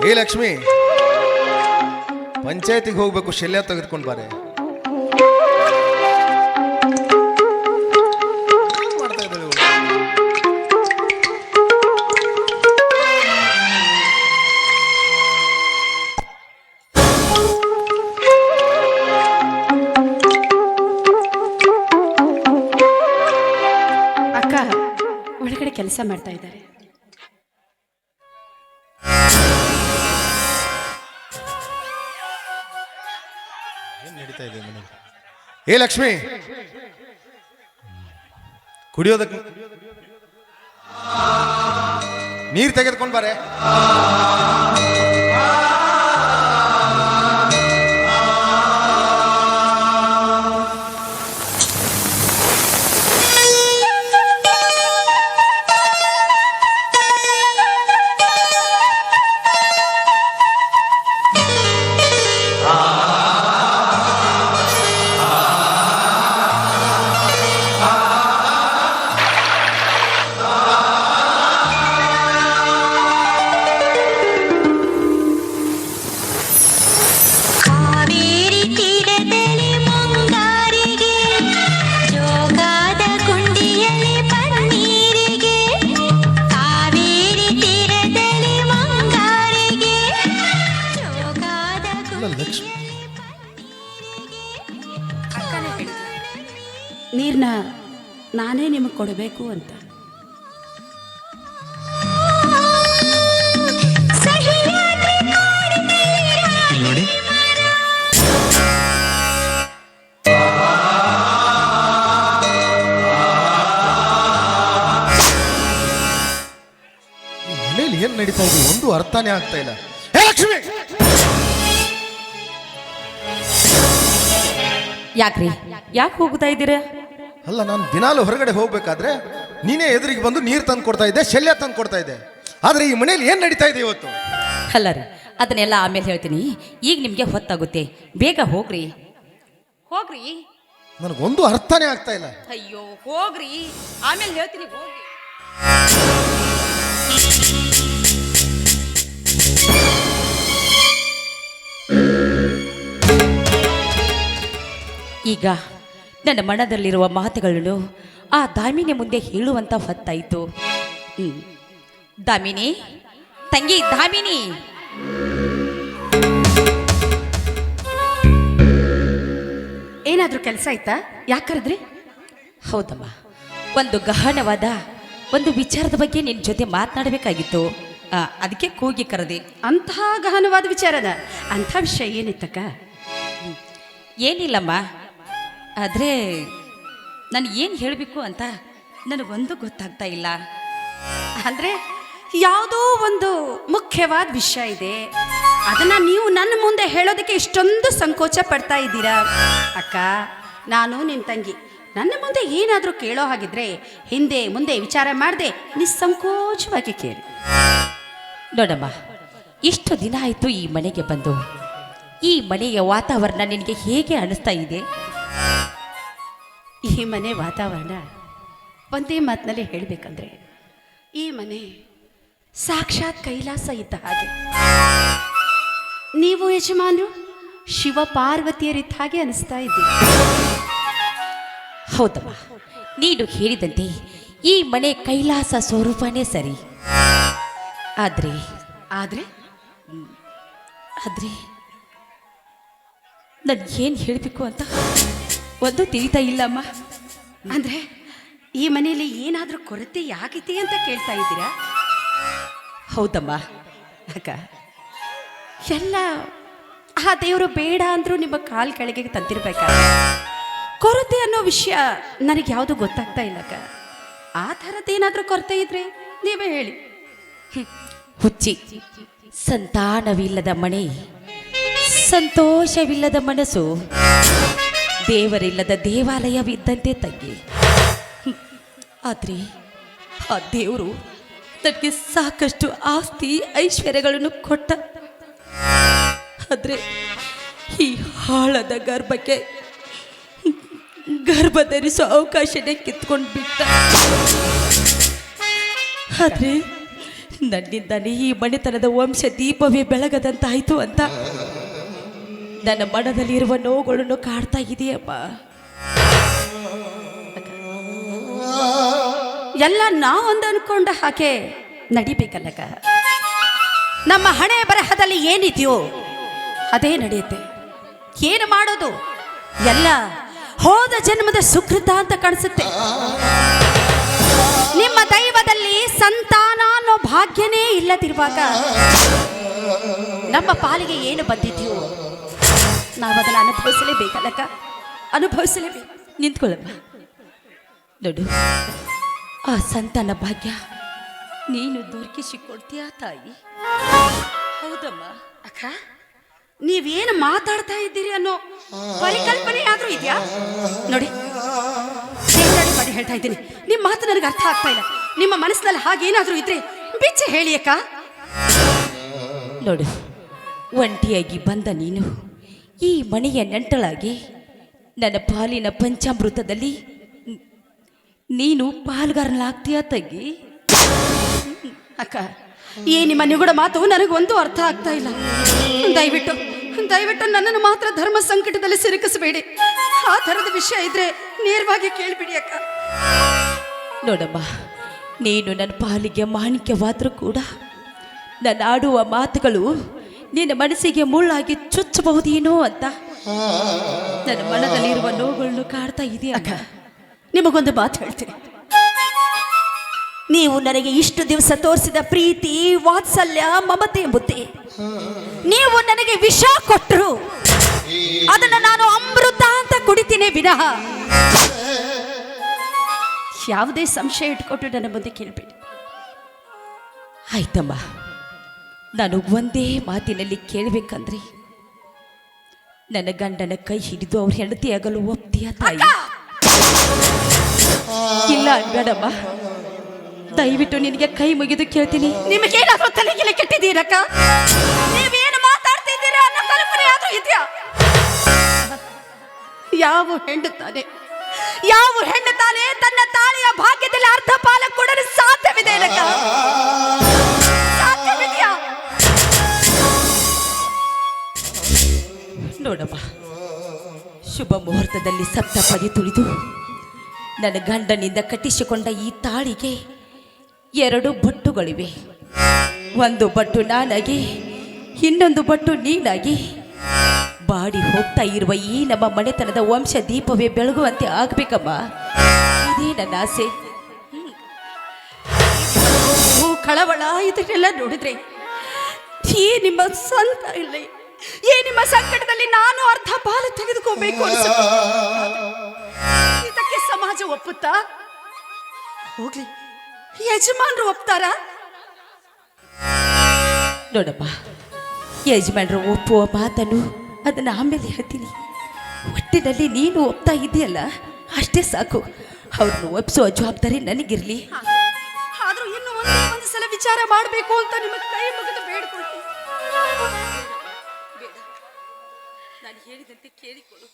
ಏ ಲಕ್ಷ್ಮಿ, ಪಂಚಾಯತಿಗೆ ಹೋಗ್ಬೇಕು, ಶಲ್ಯ ತೆಗೆದುಕೊಂಡು ಬಾರೆ. ಮಾಡ್ತಾ ಇದ್ದಾಳೆ ಇವಳು. ಅಕ್ಕ ಒಳಗಡೆ ಕೆಲಸ ಮಾಡ್ತಾ ಇದ್ದಾರೆ. ಏ ಲಕ್ಷ್ಮಿ, ಕುಡಿಯೋದಕ್ಕೆ ನೀರು ತೆಗೆದುಕೊಂಡು ಬಾರೆ. ನೀರನ್ನ ನಾನೇ ನಿಮಗೆ ಕೊಡಬೇಕು ಅಂತ. ನೋಡಿ, ಮನೇಲಿ ಏನ್ ನಡೀತಾ ಇದೆ ಒಂದು ಅರ್ಥನೇ ಆಗ್ತಾ ಇಲ್ಲ. ಹೇ ಲಕ್ಷ್ಮಿ, ಯಾಕ್ರಿ ಯಾಕೆ ಹೋಗ್ತಾ ಇದ್ದೀರಾ? ಅಲ್ಲ, ನಾನು ದಿನಾಲು ಹೊರಗಡೆ ಹೋಗ್ಬೇಕಾದ್ರೆ ನೀನೇ ಎದುರಿಗೆ ಬಂದು ನೀರು ತಂದು ಕೊಡ್ತಾ ಇದ್ದೆ, ಶಲ್ಯ ತಂದು ಕೊಡ್ತಾ ಇದ್ದೆ. ಆದ್ರೆ ಈ ಮನೇಲಿ ಏನ್ ನಡೀತಾ ಇದೆ ಇವತ್ತು? ಅಲ್ಲ ರೀ, ಅದನ್ನೆಲ್ಲ ಆಮೇಲೆ ಹೇಳ್ತೀನಿ. ಈಗ ನಿಮಗೆ ಹೊತ್ತಾಗುತ್ತೆ, ಬೇಗ ಹೋಗ್ರಿ ಹೋಗ್ರಿ. ನನಗೊಂದು ಅರ್ಥನೇ ಆಗ್ತಾ ಇಲ್ಲ. ಅಯ್ಯೋ ಹೋಗ್ರಿ, ಆಮೇಲೆ ಹೇಳ್ತೀನಿ, ಹೋಗ್ರಿ. ಈಗ ನನ್ನ ಮನದಲ್ಲಿರುವ ಮಾತುಗಳನ್ನು ಆ ದಾಮಿನಿ ಮುಂದೆ ಹೇಳುವಂತ ಹೊತ್ತಾಯಿತು. ದಾಮಿನಿ, ತಂಗಿ ದಾಮಿನಿ, ಏನಾದರೂ ಕೆಲಸ ಆಯ್ತಾ? ಯಾಕೆ ಕರೆದ್ರಿ? ಹೌದಮ್ಮ, ಒಂದು ಗಹನವಾದ ಒಂದು ವಿಚಾರದ ಬಗ್ಗೆ ನಿನ್ನ ಜೊತೆ ಮಾತನಾಡಬೇಕಾಗಿತ್ತು. ಅದಕ್ಕೆ ಕೂಗಿ ಕರೆದೆ. ಅಂಥ ಗಹನವಾದ ವಿಚಾರದ ಅಂಥ ವಿಷಯ ಏನಿತ್ತಕ್ಕ? ಏನಿಲ್ಲಮ್ಮ, ಆದರೆ ನಾನು ಏನು ಹೇಳಬೇಕು ಅಂತ ನನಗೊಂದು ಗೊತ್ತಾಗ್ತಾ ಇಲ್ಲ. ಅಂದರೆ ಯಾವುದೋ ಒಂದು ಮುಖ್ಯವಾದ ವಿಷಯ ಇದೆ, ಅದನ್ನು ನೀವು ನನ್ನ ಮುಂದೆ ಹೇಳೋದಕ್ಕೆ ಇಷ್ಟೊಂದು ಸಂಕೋಚ ಪಡ್ತಾ ಇದ್ದೀರಾ? ಅಕ್ಕ, ನಾನು ನಿನ್ನ ತಂಗಿ, ನನ್ನ ಮುಂದೆ ಏನಾದರೂ ಕೇಳೋ ಹಾಗಿದ್ರೆ ಹಿಂದೆ ಮುಂದೆ ವಿಚಾರ ಮಾಡದೆ ನಿಸ್ಸಂಕೋಚವಾಗಿ ಕೇಳಿ. ನೋಡಮ್ಮ, ಇಷ್ಟು ದಿನ ಆಯಿತು ಈ ಮನೆಗೆ ಬಂದು. ಈ ಮನೆಯ ವಾತಾವರಣ ನಿನಗೆ ಹೇಗೆ ಅನಿಸ್ತಾ ಇದೆ? ಈ ಮನೆ ವಾತಾವರಣ ಒಂದೇ ಮಾತಿನಲ್ಲಿ ಹೇಳಬೇಕಂದ್ರೆ, ಈ ಮನೆ ಸಾಕ್ಷಾತ್ ಕೈಲಾಸ ಇದ್ದ ಹಾಗೆ. ನೀವು ಯಜಮಾನರು ಶಿವ ಪಾರ್ವತಿಯರಿದ್ದ ಹಾಗೆ ಅನಿಸ್ತಾ ಇದ್ದೀರಿ. ಹೌದಮ್ಮ, ನೀನು ಹೇಳಿದಂತೆ ಈ ಮನೆ ಕೈಲಾಸ ಸ್ವರೂಪನೇ ಸರಿ. ಆದ್ರೆ ಆದರೆ ಆದ್ರೆ ನನಗೇನು ಹೇಳಬೇಕು ಅಂತ ಒಂದು ತಿಳಿತಾ ಇಲ್ಲಮ್ಮ. ಅಂದರೆ ಈ ಮನೆಯಲ್ಲಿ ಏನಾದರೂ ಕೊರತೆ ಯಾಗಿದೆ ಅಂತ ಕೇಳ್ತಾ ಇದ್ದೀರಾ? ಹೌದಮ್ಮ. ಅಕ್ಕ, ಎಲ್ಲ ಆ ದೇವರು ಬೇಡ ಅಂದರೂ ನಿಮ್ಮ ಕಾಲು ಕೆಳಗೆ ತಂದಿರ್ಬೇಕಾದ್ರೆ ಕೊರತೆ ಅನ್ನೋ ವಿಷಯ ನನಗೆ ಯಾವುದು ಗೊತ್ತಾಗ್ತಾ ಇಲ್ಲಕ್ಕ. ಆ ಥರದ್ದೇನಾದರೂ ಕೊರತೆ ಇದ್ರೆ ನೀವೇ ಹೇಳಿ. ಹುಚ್ಚಿ, ಸಂತಾನವಿಲ್ಲದ ಮನೆ, ಸಂತೋಷವಿಲ್ಲದ ಮನಸ್ಸು, ದೇವರಿಲ್ಲದ ದೇವಾಲಯವಿದ್ದಂತೆ ತಂಗಿ. ಆದರೆ ಆ ದೇವರು ನನಗೆ ಸಾಕಷ್ಟು ಆಸ್ತಿ ಐಶ್ವರ್ಯಗಳನ್ನು ಕೊಟ್ಟ. ಆದರೆ ಈ ಹಾಳದ ಗರ್ಭಕ್ಕೆ ಗರ್ಭ ಧರಿಸೋ ಅವಕಾಶನೇ ಕಿತ್ಕೊಂಡು ಬಿಟ್ಟ. ಆದರೆ ನನ್ನಿಂದಾನೇ ಈ ಮನೆತನದ ವಂಶ ದೀಪವೇ ಬೆಳಗದಂತಾಯ್ತು ಅಂತ ನನ್ನ ಮನದಲ್ಲಿರುವ ನೋವುಗಳನ್ನು ಕಾಡ್ತಾ ಇದೆಯಪ್ಪ. ಎಲ್ಲ ನಾವೊಂದು ಅನ್ಕೊಂಡ ಹಾಗೆ ನಡಿಬೇಕಲ್ಲಕ್ಕ. ನಮ್ಮ ಹಣೆ ಬರಹದಲ್ಲಿ ಏನಿದೆಯೋ ಅದೇ ನಡೆಯುತ್ತೆ. ಏನು ಮಾಡೋದು, ಎಲ್ಲ ಹೋದ ಜನ್ಮದ ಸುಕೃತ ಅಂತ ಕಾಣಿಸುತ್ತೆ. ನಿಮ್ಮ ದೈವದಲ್ಲಿ ಸಂತಾನ ಅನ್ನೋ ಭಾಗ್ಯನೇ ಇಲ್ಲದಿರುವಾಗ ನಮ್ಮ ಪಾಲಿಗೆ ಏನು ಬಂದಿದೆಯೋ ನಾವು ಅದನ್ನು ಅನುಭವಿಸಲೇಬೇಕಲ್ಲಕ್ಕ, ಅನುಭವಿಸಲೇಬೇಕು. ನಿಂತ್ಕೊಳ್ಳಮ್ಮ. ನೋಡು, ಆ ಸಂತಾನ ಭಾಗ್ಯ ನೀನು ದೊರಕಿಸಿಕೊಡ್ತೀಯಾ ತಾಯಿ? ಹೌದಮ್ಮ. ಅಕ್ಕ, ನೀವೇನು ಮಾತಾಡ್ತಾ ಇದ್ದೀರಿ ಅನ್ನೋ ಪರಿಕಲ್ಪನೆ ಆದ್ರೂ ಇದೆಯಾ? ನೋಡಿ, ದೇವರಾಣಿ ಮಾಡಿ ಹೇಳ್ತಾ ಇದ್ದೀನಿ, ನಿಮ್ಮ ಮಾತು ನನಗೆ ಅರ್ಥ ಆಗ್ತಾ ಇಲ್ಲ. ನಿಮ್ಮ ಮನಸ್ಸಿನಲ್ಲಿ ಹಾಗೇನಾದ್ರೂ ಇದ್ರೆ ಬಿಚ್ಚಿ ಹೇಳಿ ಅಕ್ಕ. ನೋಡು, ಒಂಟಿಯಾಗಿ ಬಂದ ನೀನು ಈ ಮನೆಯ ನೆಂಟಳಾಗಿ ನನ್ನ ಪಾಲಿನ ಪಂಚಾಮೃತದಲ್ಲಿ ನೀನು ಪಾಲ್ಗಾರನಾಗ್ತೀಯ ತಂಗಿ. ಅಕ್ಕ, ಈ ನಿಮ್ಮ ನಿಗೂಢ ಮಾತು ನನಗೊಂದು ಅರ್ಥ ಆಗ್ತಾ ಇಲ್ಲ. ದಯವಿಟ್ಟು ದಯವಿಟ್ಟು ನನ್ನನ್ನು ಮಾತ್ರ ಧರ್ಮ ಸಂಕಟದಲ್ಲಿ ಸಿಲುಕಿಸಬೇಡಿ. ಆ ಥರದ ವಿಷಯ ಇದ್ರೆ ನೇರವಾಗಿ ಕೇಳಿಬಿಡಿ ಅಕ್ಕ. ನೋಡಮ್ಮ, ನೀನು ನನ್ನ ಪಾಲಿಗೆ ಮಾಣಿಕ್ಯವಾದರೂ ಕೂಡ ನನ್ನ ಆಡುವ ಮಾತುಗಳು ನಿನ್ನ ಮನಸ್ಸಿಗೆ ಮುಳ್ಳಾಗಿ ಚುಚ್ಚಬಹುದೇನೋ ಅಂತ ನನ್ನ ಮನದಲ್ಲಿರುವ ನೋವುಗಳನ್ನು ಕಾಡ್ತಾ ಇದೆಯಾ? ಅಕ್ಕ, ನಿಮಗೊಂದು ಮಾತು ಹೇಳ್ತೀನಿ. ನೀವು ನನಗೆ ಇಷ್ಟು ದಿವಸ ತೋರಿಸಿದ ಪ್ರೀತಿ, ವಾತ್ಸಲ್ಯ, ಮಮತೆ ಬುದ್ಧಿ, ನೀವು ನನಗೆ ವಿಷ ಕೊಟ್ಟರು ಅದನ್ನು ನಾನು ಅಮೃತ ಅಂತ ಕುಡಿತೀನಿ ವಿನಃ ಯಾವುದೇ ಸಂಶಯ ಇಟ್ಕೊಟ್ಟು ನನ್ನ ಮುಂದೆ ಕೇಳಬೇಡಿ. ಆಯ್ತಮ್ಮ, ನಾನು ಒಂದೇ ಮಾತಿನಲ್ಲಿ ಕೇಳಬೇಕಂದ್ರೆ ನನ್ನ ಗಂಡನ ಕೈ ಹಿಡಿದು ಅವ್ರ ಹೆಂಡತಿಯಾಗಲು ಒಪ್ತೀಯ ತಾಯಿ? ಇಲ್ಲ ಅನ್ಬೇಡಮ್ಮ, ದಯವಿಟ್ಟು ನಿನಗೆ ಕೈ ಮುಗಿದು ಕೇಳ್ತೀನಿ. ನಿಮಗೇನಾದ್ರೂ ತಲೆಗಿಲೆ ಕೆಟ್ಟಿದ್ದೀರಕ್ಕ? ನೀವೇನು ಮಾತಾಡ್ತಿದ್ದೀರಾ ಅನ್ನೋ ಕಲ್ಪನೆ ಆದ್ರೂ ಇದೆಯಾ? ಯಾವ ಹೆಣ್ಣು ತಾನೇ ತನ್ನ ತಾಳಿಯ ಭಾಗ್ಯದಲ್ಲಿ ಅರ್ಧ ಪಾಲ ಕೊಡಲು ಸಾಧ್ಯವಿದೆ ಅಕ್ಕ? ಸಾಧ್ಯವಿದೆಯಾ? ನೋಡಮ್ಮ, ಶುಭ ಮುಹೂರ್ತದಲ್ಲಿ ಸಪ್ತಪದಿ ತುಳಿದು ನನ್ನ ಗಂಡನಿಂದ ಕಟ್ಟಿಸಿಕೊಂಡ ಈ ತಾಳಿಗೆ 2 ಬಟ್ಟುಗಳಿವೆ. ಒಂದು ಬಟ್ಟು ನಾನಾಗಿ, ಇನ್ನೊಂದು ಬಟ್ಟು ನೀನಾಗಿ ಬಾಡಿ ಹೋಗ್ತಾ ಇರುವ ಈ ನಮ್ಮ ಮನೆತನದ ವಂಶ ದೀಪವೇ ಬೆಳಗುವಂತೆ ಆಗ್ಬೇಕಮ್ಮ. ಇದೇ ನನ್ನ ಆಸೆ. ಕಳವಳ ಇದನ್ನೆಲ್ಲ ನೋಡಿದ್ರೆ ಈ ನಿಮ್ಮ ಸಂತ ಇಲ್ಲ, ಈ ನಿಮ್ಮ ಸಂಕಟದಲ್ಲಿ ನಾನು ಅರ್ಧ ಪಾಲು ತೆಗೆದುಕೋಬೇಕು ಅನ್ಸುತ್ತೆ. ಇದಕ್ಕೆ ಸಮಾಜ ಒಪ್ಪುತ್ತಾ? ಹೋಗ್ಲಿ, ಯಜಮಾನ್ರು ಒಪ್ತಾರ? ನೋಡಮ್ಮ, ಯಜಮಾನರು ಒಪ್ಪುವ ಮಾತನ್ನು ಅದನ್ನು ಆಮೇಲೆ ಹೇಳ್ತೀನಿ. ಒಟ್ಟಿನಲ್ಲಿ ನೀನು ಒಪ್ತಾ ಇದೆಯಲ್ಲ, ಅಷ್ಟೇ ಸಾಕು. ಅವ್ರನ್ನ ಒಪ್ಪಿಸುವ ಜವಾಬ್ದಾರಿ ನನಗಿರಲಿ. ಆದ್ರೂ ಇನ್ನು ಒಂದು ಸಲ ವಿಚಾರ ಮಾಡಬೇಕು ಅಂತ ನಿಮಗೆ ಕೈ ಮುಗಿದು ಬೇಡ್ಕೊಳ್ತೀನಿ. ನಾನು ಹೇಳಿದಂತೆ ಕೇಳಿಕೊಳ್ಳು.